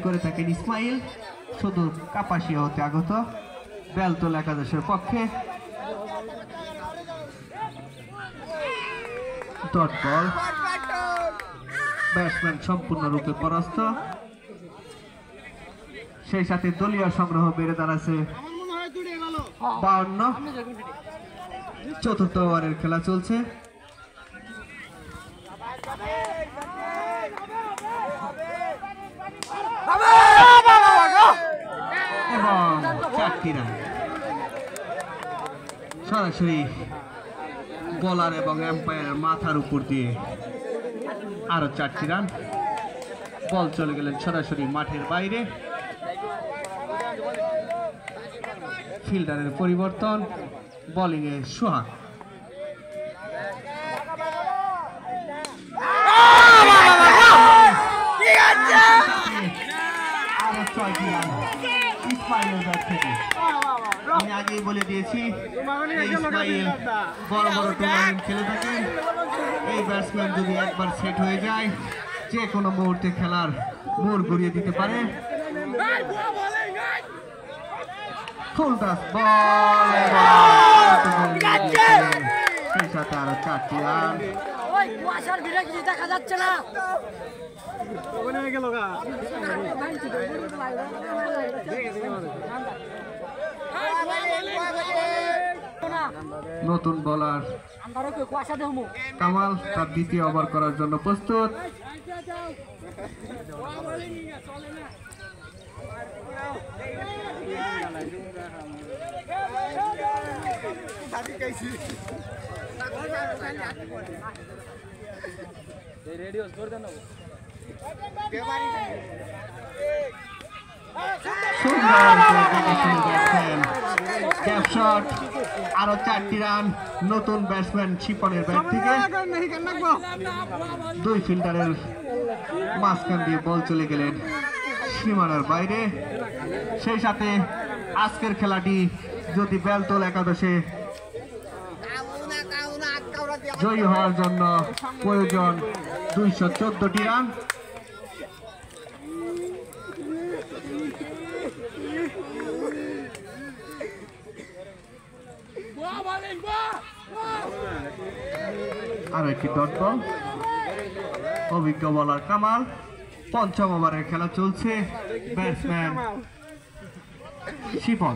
করে থাকেন ইসমাইল, শুধু কাপাসিয়া হতে আগত বেলতলা একাদশের পক্ষে। ডট বল, ব্যাটসম্যান সম্পূর্ণরূপে পরাস্ত। সেই সাথে দলীয় সংগ্রহ বেড়ে দাঁড়াচ্ছে 52। চতুর্থ ওভারের খেলা চলছে। এবং 4টি রান সরাসরি বলার এবং এম্পায়ারের মাথার উপর দিয়ে। আরো 4টি রান। বল চলে গেলেন সরাসরি মাঠের বাইরে। ফিল্ডারের পরিবর্তন, বোলিং এ সোহাগ। আরো 6টি রান ইসমাইলের ব্যাট থেকে। আমি আগেই বলে দিয়েছি ইসমাইল বড় বড় টুর্নামেন্ট খেলে থাকে। এই ব্যাটসম্যান যদি একবার সেট হয়ে যায় যে কোনো মুহূর্তে খেলার মোড় ঘুরিয়ে দিতে পারে। ফুলটাস বল, সেই সাথে আরো 4টি রান। দেখা যাচ্ছে না। নতুন বোলার কামাল তার দ্বিতীয় ওভার করার জন্য প্রস্তুত। আরো 4টি রান নতুন ব্যাটসম্যান শিপনের ব্যাট থেকে। 2 ফিল্ডারের মাঝখান দিয়ে বল চলে গেলেন সীমানার বাইরে। সেই সাথে আজকের খেলাটি যদি বেলতলা একাদশে জয়ী হওয়ার জন্য প্রয়োজন 214টি রান। আর একটি ডট বল, অভিজ্ঞ বোলার কামাল। 5ম ওভারের খেলা চলছে। ব্যাটসম্যান শিপন।